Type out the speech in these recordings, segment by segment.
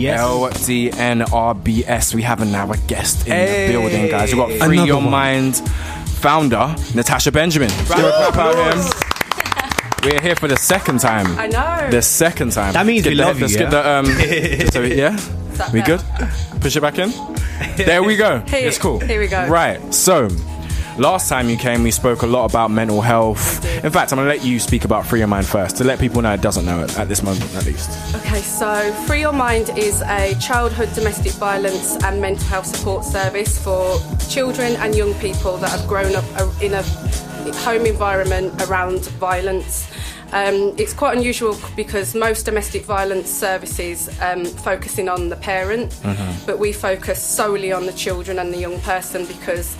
Yes. LDNRBS. We have another guest in the building, guys. We've got Free Another Your one. Mind founder, Natasha Benjamin. Give a clap out him. We're here for the second time. I know. The second time. That means we love you, Let's get the, so, yeah? We good? Push it back in? There we go. It's cool. Here we go. Right, so last time you came, we spoke a lot about mental health. In fact, I'm going to let you speak about Free Your Mind first, to let people know it doesn't know it, at this moment at least. Okay, so Free Your Mind is a childhood domestic violence and mental health support service for children and young people that have grown up in a home environment around violence. It's quite unusual because most domestic violence services focusing on the parent, but we focus solely on the children and the young person because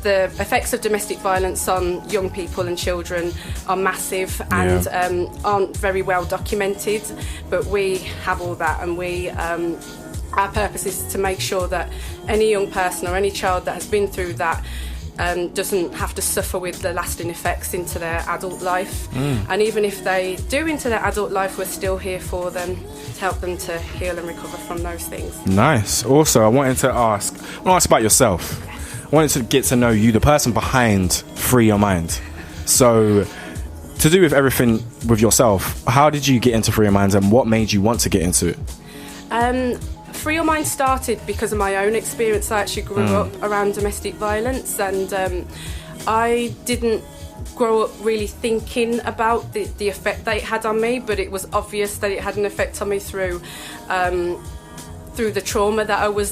the effects of domestic violence on young people and children are massive and aren't very well documented, but we have all that, and our purpose is to make sure that any young person or any child that has been through that doesn't have to suffer with the lasting effects into their adult life. And even if they do into their adult life, we're still here for them to help them to heal and recover from those things. Nice. Also, I wanted to ask about yourself. I wanted to get to know you, the person behind Free Your Mind. So, to do with everything with yourself, how did you get into Free Your Mind and what made you want to get into it? Free Your Mind started because of my own experience. I actually grew up around domestic violence, and I didn't grow up really thinking about the effect that it had on me, but it was obvious that it had an effect on me through the trauma that I was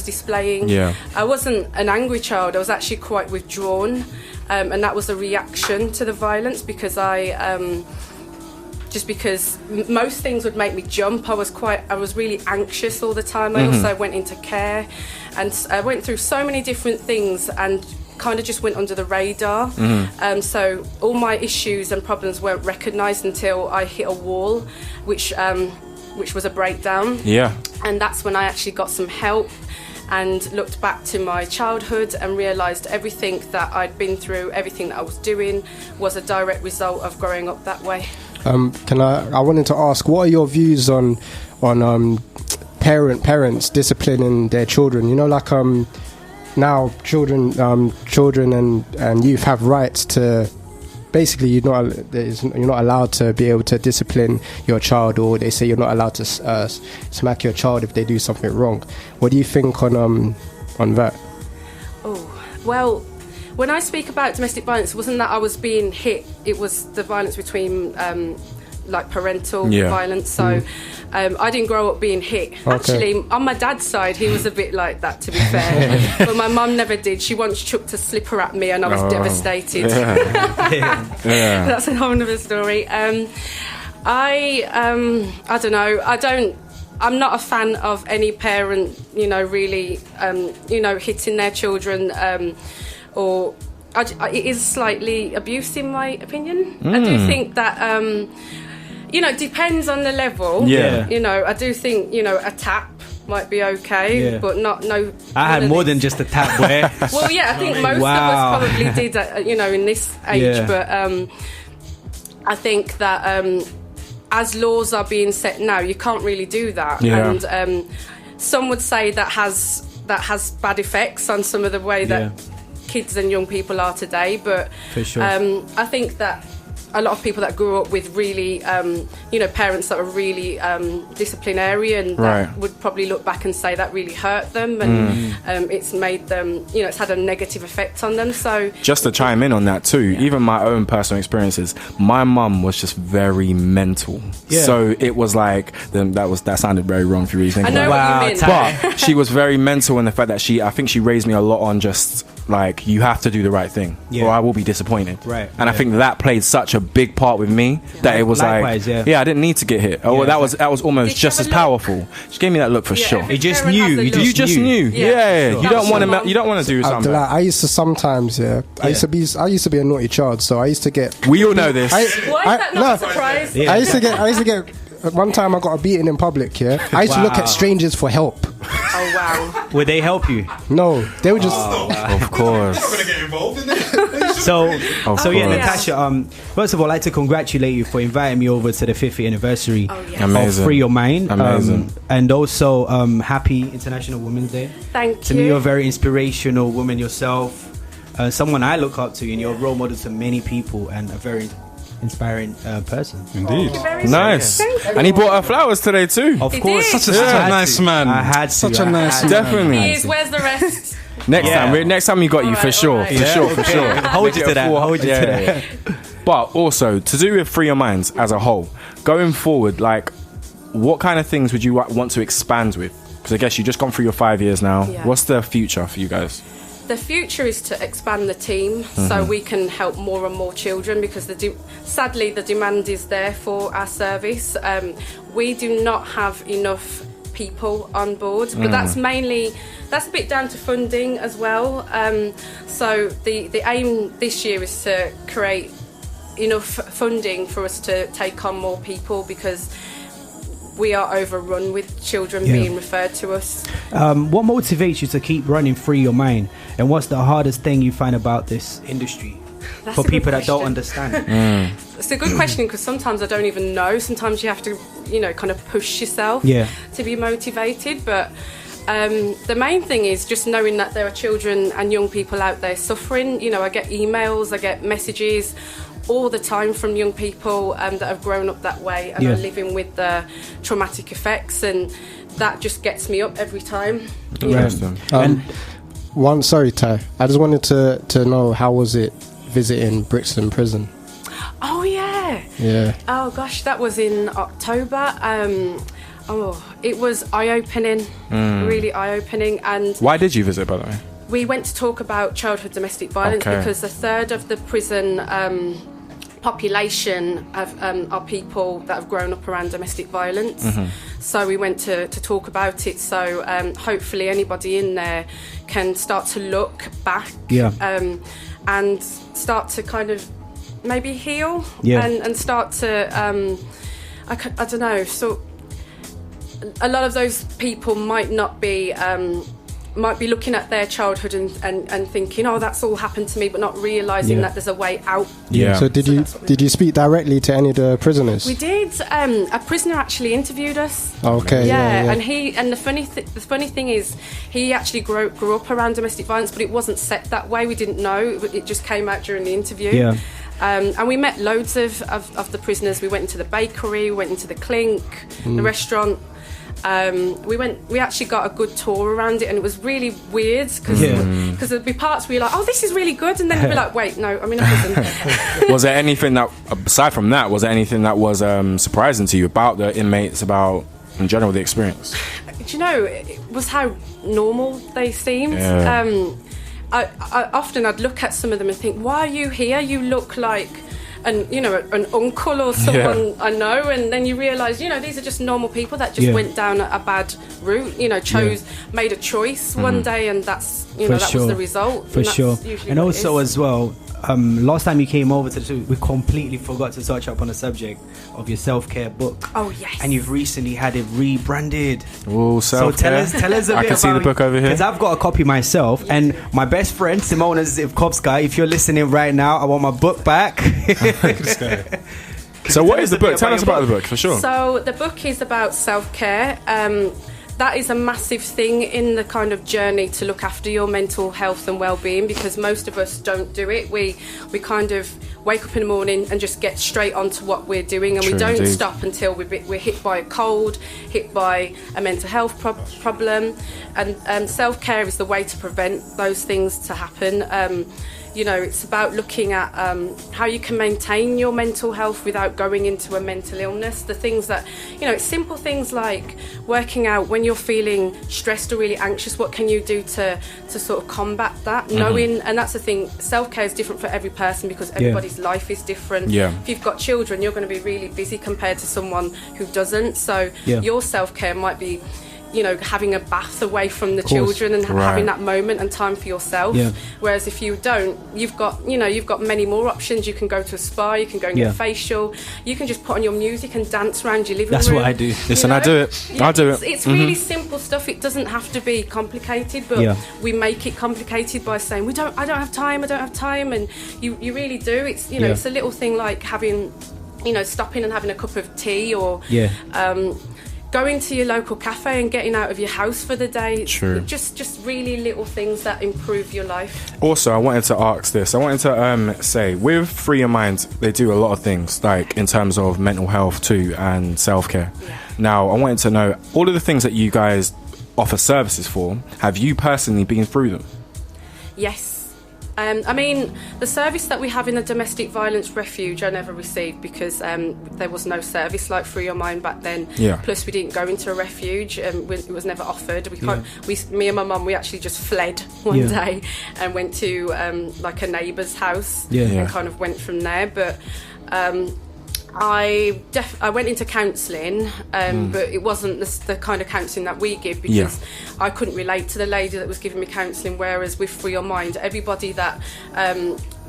displaying. I wasn't an angry child. I was actually quite withdrawn, and that was a reaction to the violence because just because most things would make me jump. I was really anxious all the time. I also went into care, and I went through so many different things and kind of just went under the radar. So all my issues and problems weren't recognised until I hit a wall, which was a breakdown. And that's when I actually got some help and looked back to my childhood and realised everything that I'd been through, everything that I was doing was a direct result of growing up that way. I wanted to ask, what are your views on parents disciplining their children? You know, like now children and youth have rights to. Basically, you're not allowed to be able to discipline your child, or they say you're not allowed to smack your child if they do something wrong. What do you think on that? Oh, well, when I speak about domestic violence, it wasn't that I was being hit. It was the violence between like parental violence. So I didn't grow up being hit. Actually, on my dad's side, he was a bit like that, to be fair. But my mum never did. She once chucked a slipper at me and I was devastated. That's a whole other story. I don't know. I'm not a fan of any parent, really, hitting their children, it is slightly abuse in my opinion. I do think that, it depends on the level. I do think, a tap might be okay, but no. I had more than just a tap, boy. Well, yeah, I think most of us probably did, in this age, but I think that as laws are being set now, you can't really do that. And some would say that has bad effects on some of the way that kids and young people are today, but for sure. I think that a lot of people that grew up with really, parents that were really disciplinarian that would probably look back and say that really hurt them, and it's made them, it's had a negative effect on them. So just to chime in on that too, even my own personal experiences, my mum was just very mental. So it was like that sounded very wrong for you. I know what you mean. But she was very mental in the fact that I think she raised me a lot on just like, you have to do the right thing or I will be disappointed. And I think that played such a big part with me that it was likewise, I didn't need to get hit. That was almost just as powerful. She gave me that look for sure. You just knew. You just knew. You don't want to do something. I used to sometimes I used to be a naughty child, so I used to get. We all know this. Why is that not a surprise? I used to get. One time I got a beating in public. I used to look at strangers for help. Oh wow. Would they help you? No, they were just. Of course. I'm gonna get involved in this. So Of yeah, course. Natasha. First of all, I'd like to congratulate you for inviting me over to the 50th anniversary yes. of Amazing. Free Your Mind. Amazing. And also, happy International Women's Day. Thank To you. me, you're a very inspirational woman yourself. Someone I look up to, and you're a role model to many people, and a very inspiring person. Indeed. Nice. Thank you. And he brought her flowers today too. Of He course, did. Such a nice man. I had to. Such a I nice had man. to. Definitely. Yes, where's the rest? Next time you got you All for right, sure, all right. for sure, for Okay. sure. Hold Make you it to a that, full- hold you to that. But also to do with Free Your Minds as a whole, going forward, like, what kind of things would you want to expand with? Because I guess you've just gone through your 5 years now. Yeah. What's the future for you guys? The future is to expand the team so we can help more and more children, because sadly the demand is there for our service. We do not have enough people on board, but that's a bit down to funding as well. So the aim this year is to create enough funding for us to take on more people, because we are overrun with children being referred to us. What motivates you to keep running Free Your Mind, and what's the hardest thing you find about this industry That's for a good people that don't question. understand? It's a good question, because sometimes I don't even know. Sometimes you have to, kind of push yourself to be motivated. But the main thing is just knowing that there are children and young people out there suffering. I get emails, I get messages all the time from young people that have grown up that way and are living with the traumatic effects, and that just gets me up every time. Interesting. Sorry, Ty. I just wanted to know, how was it visiting Brixton Prison? Oh yeah. Yeah. Oh gosh, that was in October. It was eye-opening, really eye-opening. And Why did you visit, by the way? we went to talk about childhood domestic violence because a third of the prison population are people that have grown up around domestic violence. So we went to talk about it. So hopefully anybody in there can start to look back and start to kind of maybe heal and start to, I don't know, so a lot of those people might be looking at their childhood and thinking, oh, that's all happened to me, but not realising that there's a way out. So did you speak directly to any of the prisoners? We did. A prisoner actually interviewed us. Okay. Yeah. And the funny thing is, he actually grew up around domestic violence, but it wasn't set that way. We didn't know. It just came out during the interview. Yeah. And we met loads of the prisoners. We went into the bakery, we went into the clink, the restaurant. We actually got a good tour around it, and it was really weird because there'd be parts where you're like, oh, this is really good, and then you'd be like, wait, no, I'm in a prison. Was there anything that, aside from that, was surprising to you about the inmates, about in general the experience? Do you know, it was how normal they seemed. Yeah. I often I'd look at some of them and think, why are you here? You look like an uncle or someone I know, and then you realise, these are just normal people that just went down a bad route, made a choice one day, and that's that was the result. For sure. And also as well, last time you came over to the show, we completely forgot to touch up on the subject of your self-care book. Oh yes. And you've recently had it rebranded. Oh, self-care. So tell us a bit. I can see the book over here because I've got a copy myself, and my best friend Simona Zivkovska. If you're listening right now, I want my book back. So what is the book? Tell us about the book, for sure. So the book is about self-care. That is a massive thing in the kind of journey to look after your mental health and well-being, because most of us don't do it. We kind of wake up in the morning and just get straight onto what we're doing, and we don't stop until we're hit by a cold, hit by a mental health problem. And self-care is the way to prevent those things to happen. It's about looking at how you can maintain your mental health without going into a mental illness. The things that, it's simple things like working out when you're feeling stressed or really anxious, what can you do to sort of combat that? Knowing, and that's the thing, self-care is different for every person because everybody's life is different. If you've got children, you're going to be really busy compared to someone who doesn't. So your self-care might be having a bath away from the children and having that moment and time for yourself. Yeah. Whereas if you don't, you've got many more options. You can go to a spa, you can go and get a facial, you can just put on your music and dance around your living room. That's what I do. Listen, I do it. Yeah, I do it. It's really simple stuff. It doesn't have to be complicated, but we make it complicated by saying I don't have time, and you really do. It's it's a little thing like having, stopping and having a cup of tea, or going to your local cafe and getting out of your house for the day. True. Just really little things that improve your life. Also, I wanted to ask this. I wanted to say, with Free Your Mind, they do a lot of things, like in terms of mental health too and self-care. Yeah. Now, I wanted to know, all of the things that you guys offer services for, have you personally been through them? Yes. I mean, the service that we have in the domestic violence refuge I never received because there was no service like Free Your Mind back then. Yeah. Plus, we didn't go into a refuge. It was never offered. Me and my mum, we actually just fled one day and went to like a neighbour's house and kind of went from there. But I went into counselling, but it wasn't the kind of counselling that we give because I couldn't relate to the lady that was giving me counselling, whereas with Free Your Mind, everybody that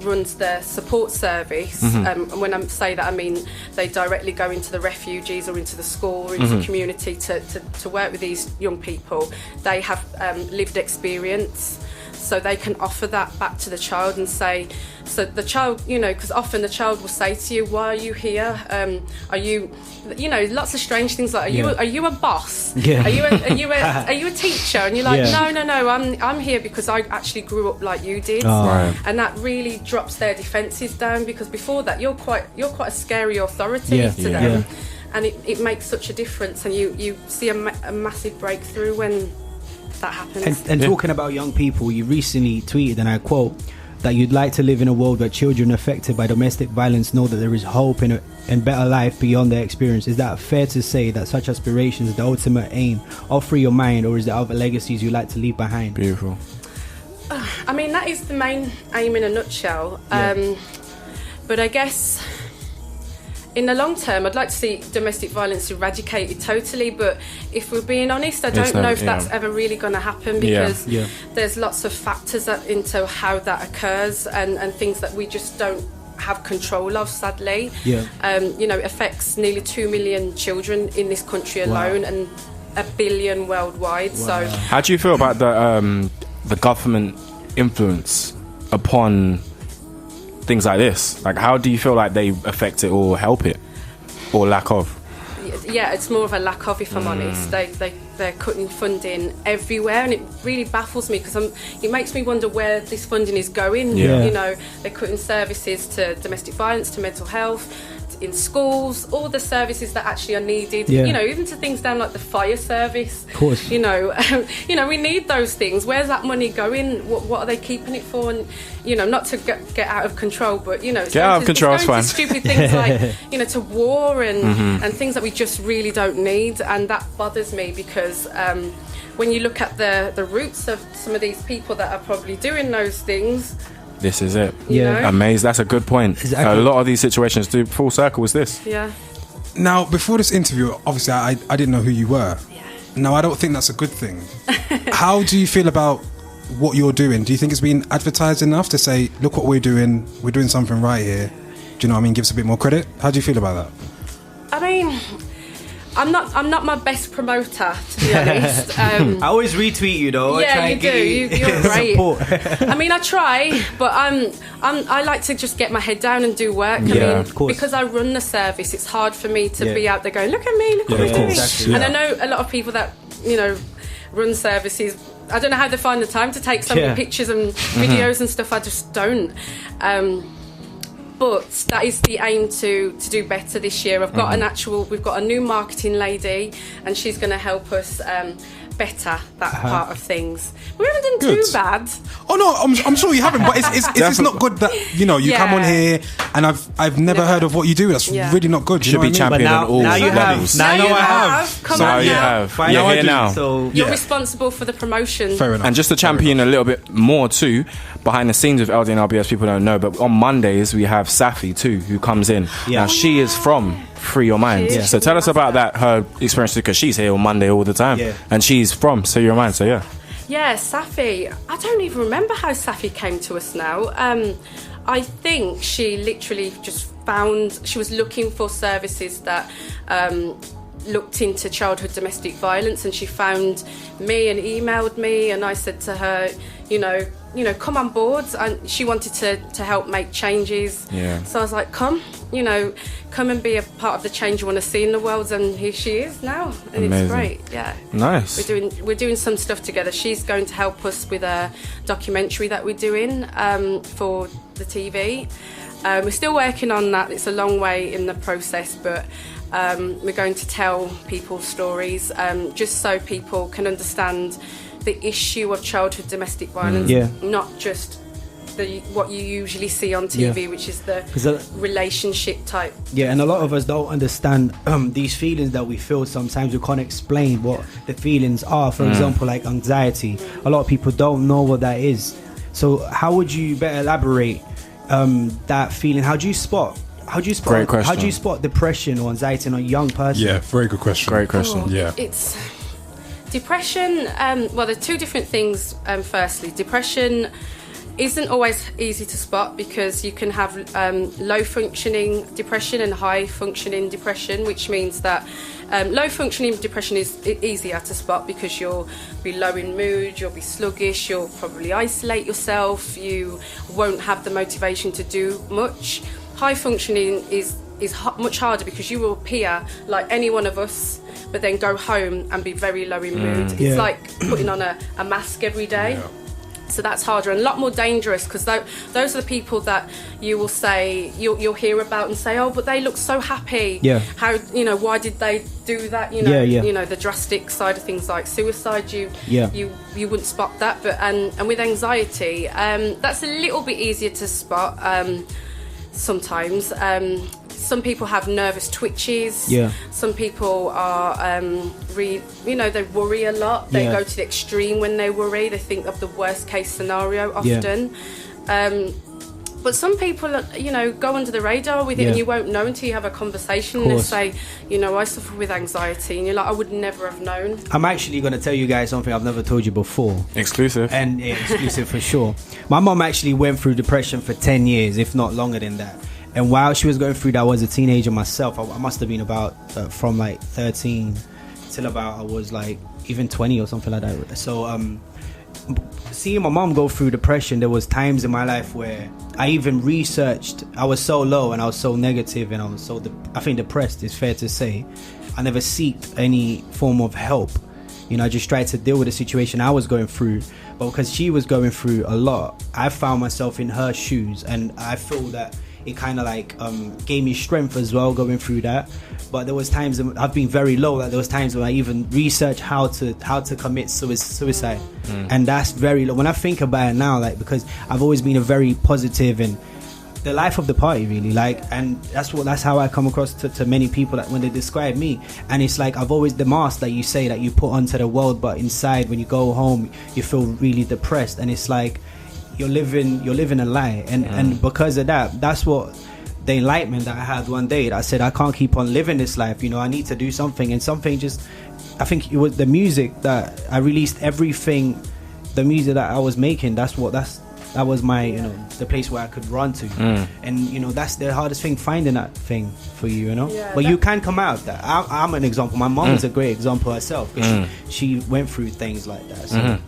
runs the support service, and when I say that I mean they directly go into the refugees or into the school or into the community to work with these young people. They have lived experience, so they can offer that back to the child and say, so the child, because often the child will say to you, why are you here? Are you, lots of strange things like, are you a boss? Yeah. Are you a teacher? And you're like, no, I'm here because I actually grew up like you did. Oh. Right. And that really drops their defences down, because before that you're quite a scary authority to them. And it makes such a difference, and you see a massive breakthrough when that happens. And talking about young people, you recently tweeted, and I quote, that you'd like to live in a world where children affected by domestic violence know that there is hope and better life beyond their experience. Is that fair to say that such aspirations are the ultimate aim of Free Your Mind, or is there other legacies you'd like to leave behind? Beautiful. I mean, that is the main aim in a nutshell. But I guess in the long term, I'd like to see domestic violence eradicated totally, but if we're being honest, I don't know if that's ever really going to happen, because there's lots of factors into how that occurs and things that we just don't have control of, sadly. It affects nearly 2 million children in this country alone and 1 billion worldwide. So how do you feel about the government influence upon things like this? Like, how do you feel like they affect it or help it, or lack of? Yeah, it's more of a lack of, if I'm honest. They're cutting funding everywhere, and it really baffles me, because it makes me wonder where this funding is going. They're cutting services to domestic violence, to mental health, in schools, all the services that actually are needed. Even to things down like the fire service. Of course. We need those things. Where's that money going? What are they keeping it for? And not to get out of control, but it's get out of control. It's fine. To stupid things like to war and things that we just really don't need, and that bothers me, because when you look at the roots of some of these people that are probably doing those things. This is it. Yeah. Amazing. That's a good point. Exactly. A lot of these situations do full circle with this. Yeah. Now, before this interview, obviously I didn't know who you were. Yeah. Now, I don't think that's a good thing. How do you feel about what you're doing? Do you think it's been advertised enough to say, look what we're doing something right here? Do you know what I mean? Give us a bit more credit. How do you feel about that? I mean, I'm not my best promoter, to be honest. I always retweet you though. Yeah, you do. You're great. Support. I mean, I try, but I like to just get my head down and do work. Of course. Because I run the service, it's hard for me to be out there going, look at me, look what I'm doing. Exactly. And I know a lot of people that run services. I don't know how they find the time to take so many pictures and videos and stuff. I just don't. But that is the aim to do better this year. We've got a new marketing lady, and she's going to help us better that part of things. We haven't done too bad. Oh no, I'm sure you haven't, but it's not good that you come on here and I've never heard of what you do. That's really not good. Should be champion on all levels. Now you have. Come on you now. have. You're here now. So You're responsible for the promotion. Fair enough. And just to champion a little bit more too, behind the scenes of LDNRBS, people don't know, but on Mondays we have Safi too, who comes in. Now she is from Free Your Mind. She is. So tell us about that, her experience, because she's here on Monday all the time. Yeah. And she's from Free Your Mind, so yeah. Yeah, Safi. I don't even remember how Safi came to us now. I think she literally just she was looking for services that looked into childhood domestic violence, and she found me and emailed me, and I said to her, you know, come on board. And she wanted to help make changes. Yeah. So I was like, come and be a part of the change you want to see in the world. And here she is now, and Amazing. It's great. Yeah. Nice. We're doing some stuff together. She's going to help us with a documentary that we're doing for the TV. We're still working on that. It's a long way in the process, but we're going to tell people's stories just so people can understand the issue of childhood domestic violence, not just what you usually see on TV, which is the relationship type. Yeah, and a lot of us don't understand these feelings that we feel. Sometimes we can't explain what the feelings are. For example, like anxiety. A lot of people don't know what that is. So how would you better elaborate that feeling? How do you spot Great question. How do you spot depression or anxiety in a young person? Yeah, very good question. Great question. Yeah. It's depression. Well, there are two different things. Firstly, depression isn't always easy to spot because you can have low functioning depression and high functioning depression, which means that low functioning depression is easier to spot because you'll be low in mood, you'll be sluggish, you'll probably isolate yourself, you won't have the motivation to do much. High functioning is much harder because you will appear like any one of us, but then go home and be very low in mood. It's like putting on a mask every day. Yeah. So that's harder and a lot more dangerous because those are the people that you will say, you'll hear about and say, oh, but they look so happy. Yeah. How, why did they do that? You know, the drastic side of things like suicide, you wouldn't spot that. But and with anxiety, that's a little bit easier to spot sometimes. Some people have nervous twitches. Yeah. Some people are, they worry a lot. They go to the extreme when they worry. They think of the worst case scenario often. But some people, go under the radar with it and you won't know until you have a conversation and they say, I suffer with anxiety. And you're like, I would never have known. I'm actually going to tell you guys something I've never told you before. Exclusive. And exclusive for sure. My mom actually went through depression for 10 years, if not longer than that. And while she was going through that, I was a teenager myself. I must have been about from like 13 till about I was like even 20 or something like that. So seeing my mom go through depression, there was times in my life where I even researched. I was so low and I was so negative and I was so I think depressed, it's fair to say. I never sought any form of help. I just tried to deal with the situation I was going through. But because she was going through a lot, I found myself in her shoes, and I feel that it kind of like gave me strength as well going through that. But there was times I've been very low. Like there was times when I even researched how to commit suicide, and that's very low. When I think about it now, like because I've always been a very positive and the life of the party, really. Like, and that's how I come across to many people that when they describe me. And it's like I've always the mask that you say that you put onto the world, but inside when you go home, you feel really depressed, and it's like you're living a lie, and because of that, that's what the enlightenment that I had one day. I said I can't keep on living this life. I need to do something, and something just. I think it was the music that I released. Everything, the music that I was making. That was my the place where I could run to, and that's the hardest thing, finding that thing for you. But you can come out of that. I'm an example. My mom is a great example herself. She went through things like that. So.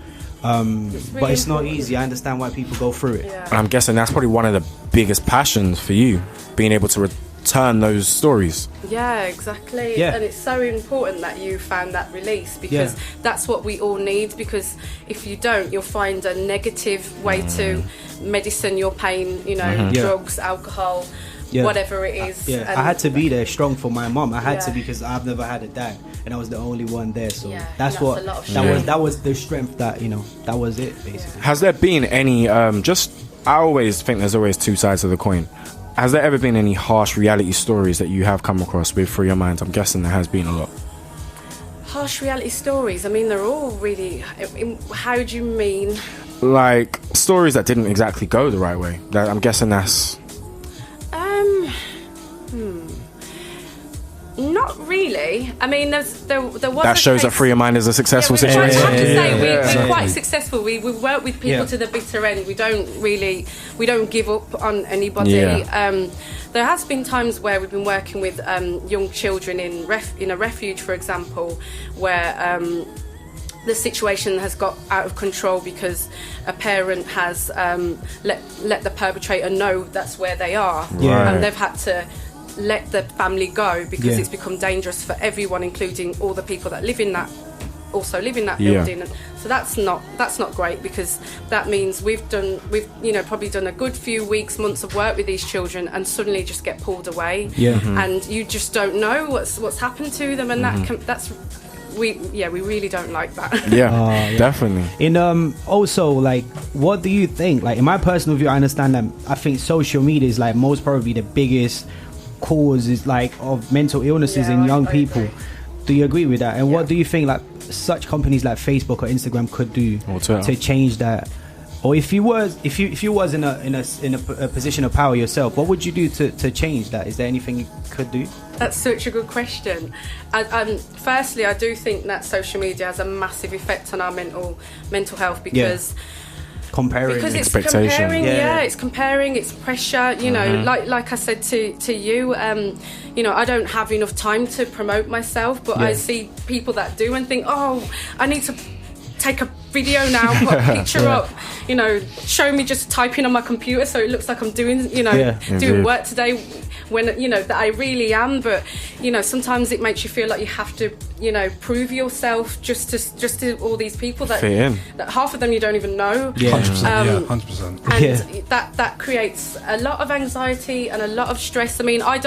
But it's not easy. I understand why people go through it. I'm guessing that's probably one of the biggest passions for you, being able to return those stories. Yeah, exactly. And it's so important that you found that release, because that's what we all need, because if you don't, you'll find a negative way to medicine your pain, drugs, alcohol, whatever it is. I had to be there strong for my mom. I had to, because I've never had a dad, and I was the only one there. So that's that was the strength that that was it basically. Has there been any I always think there's always two sides of the coin. Has there ever been any harsh reality stories that you have come across with Free Your Mind? I'm guessing there has been a lot. Harsh reality stories? I mean, they're all really... How do you mean? Like stories that didn't exactly go the right way. Possibly. I mean, there was That a shows case, that Free Your Mind is a successful I have situation. to say, we're Exactly. quite successful. We work with people to the bitter end. We don't give up on anybody. Yeah. There has been times where we've been working with young children in a refuge, for example, where the situation has got out of control because a parent has let the perpetrator know that's where they are, Yeah. and they've had to let the family go because Yeah. it's become dangerous for everyone, including all the people that live in that Yeah. building. And so that's not great, because that means we've probably done a good few weeks, months of work with these children, and suddenly just get pulled away. Yeah. And you just don't know what's happened to them, and we really don't like that. Yeah, definitely. In also, like, what do you think? Like, in my personal view, I understand that I think social media is like most probably the biggest causes like of mental illnesses in young I people. agree. Do you agree with that? And what do you think like such companies like Facebook or Instagram could do Or Twitter. to change that? Or if you was in a position of power yourself, what would you do to change that? Is there anything you could do? That's such a good question. Firstly, I do think that social media has a massive effect on our mental health because Comparing it's expectation. comparing, Yeah. it's comparing, it's pressure. You know, like I said to you, I don't have enough time to promote myself, but I see people that do and think, oh, I need to take a video now, put a picture up, show me just typing on my computer so it looks like I'm doing, doing Indeed. work today, when that I really am. But sometimes it makes you feel like you have to prove yourself just to all these people that Fit in. that half of them you don't even know. 100%. 100%. And that creates a lot of anxiety and a lot of stress. I mean, I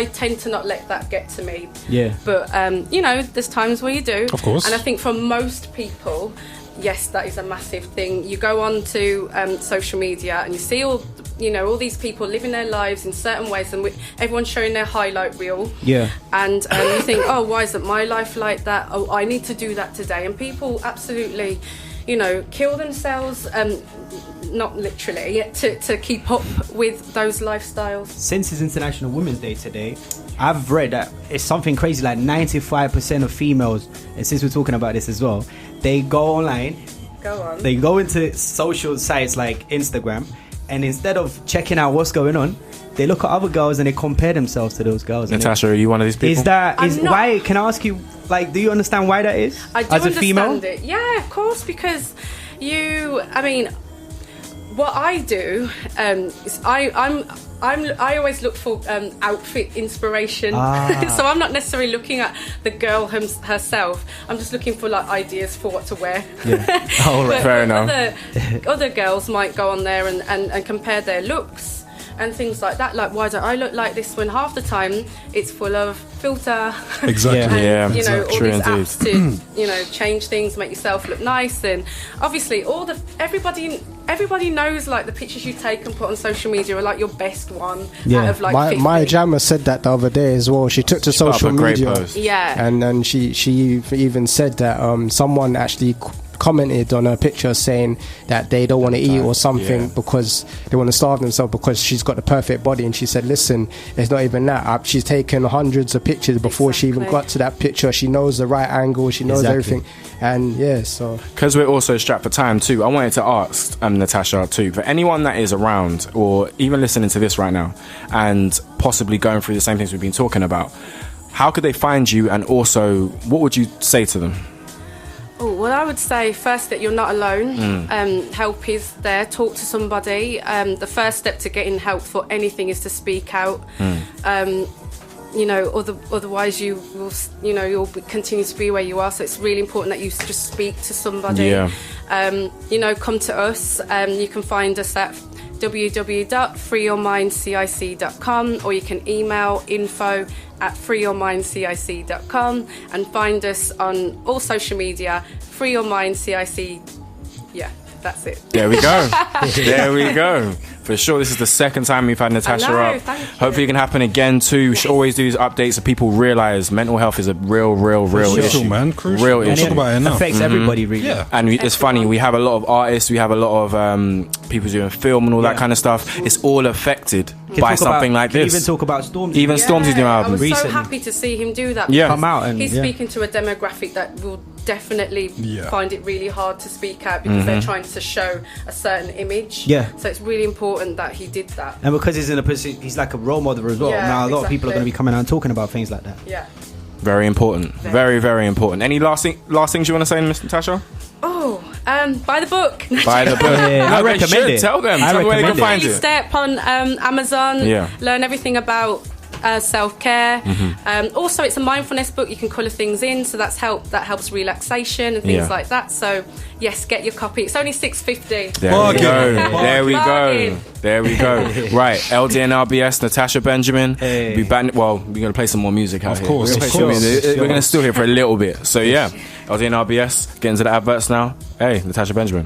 tend to not let that get to me. Yeah. But there's times where you do. Of course. And I think for most people, yes, that is a massive thing. You go on to social media and you see all these people living their lives in certain ways, and everyone's showing their highlight reel. Yeah. And you think, oh, why isn't my life like that? Oh, I need to do that today. And people absolutely, kill themselves, not literally, to keep up with those lifestyles. Since it's International Women's Day today, I've read that it's something crazy like 95% of females, and since we're talking about this as well, they go online, Go on. they go into social sites like Instagram, and instead of checking out what's going on, they look at other girls and they compare themselves to those girls. Natasha, are you one of these people? I'm not- why? Can I ask you, like, do you understand why that is? I do as a understand female? it. Yeah, of course, because what I do is I always look for outfit inspiration. So I'm not necessarily looking at the girl herself. I'm just looking for like ideas for what to wear. Yeah. Oh, right. But Fair enough. Other girls might go on there and compare their looks and things like that. Like, why don't I look like this? When half the time it's full of filter. Exactly. Yeah. And, all True these indeed. apps to change things, make yourself look nice. And obviously everybody knows like the pictures you take and put on social media are like your best one out of like 50. My Jammer said that the other day as well. She took to She put up social a great media, post. Yeah. and then she even said that someone actually commented on her picture saying that they don't want to eat or something because they want to starve themselves because she's got the perfect body. And she said, listen, it's not even that. She's taken hundreds of pictures before she even got to that picture. She knows the right angle, she knows everything. And so Because we're also strapped for time too, I wanted to ask Natasha too, for anyone that is around or even listening to this right now and possibly going through the same things we've been talking about, how could they find you, and also what would you say to them? Oh, well, I would say first that you're not alone. Help is there. Talk to somebody. The first step to getting help for anything is to speak out. Otherwise you will, you'll continue to be where you are. So it's really important that you just speak to somebody. Yeah. Come to us. You can find us at www.freeyourmindcic.com, or you can email info@freeyourmindcic.com, and find us on all social media, Free Your Mind CIC. Yeah, that's it. There we go. There we go. For sure, this is the second time we've had Natasha I know, up. thank you. Hopefully it can happen again too. We should always do these updates so people realise mental health is a real Crucial, issue. man. Crucial. Real Don't issue. talk about it enough. Affects everybody, really. Yeah. And it's funny, we have a lot of artists, we have a lot of people doing film and all that kind of stuff. It's all affected by something like Can this. even talk about Stormzy. Even Stormzy's new album. I was recently. so happy to see him do that. Yeah. because Come out and- he's yeah. speaking to a demographic that will definitely Yeah. find it really hard to speak out because they're trying to show a certain image. Yeah. So it's really important that he did that. And because he's in a position, he's like a role model as well. Yeah, Now a lot of people are exactly. going to be coming out and talking about things like that. Yeah. Very important. Very, very important. Any last things you want to say, Miss Natasha? Oh, buy the book. By the book. Yeah, I No, they recommend should. it. Tell them. I Tell them where they can recommend it. find Each it. step on Amazon. Yeah. Learn everything about self-care. Mm-hmm. Also, it's a mindfulness book. You can colour things in, so that helps relaxation and things Yeah. like that. So yes, get your copy. It's only $6.50. There we Bargain. go. There we go. Bargain. There we go. Right, LDNRBS, Natasha Benjamin. Hey. We'll be back. Well, we're gonna play some more music out Of here. course, We're of gonna play some course. music. We're gonna still here for a little bit. So yeah, LDNRBS. Get into the adverts now. Hey, Natasha Benjamin.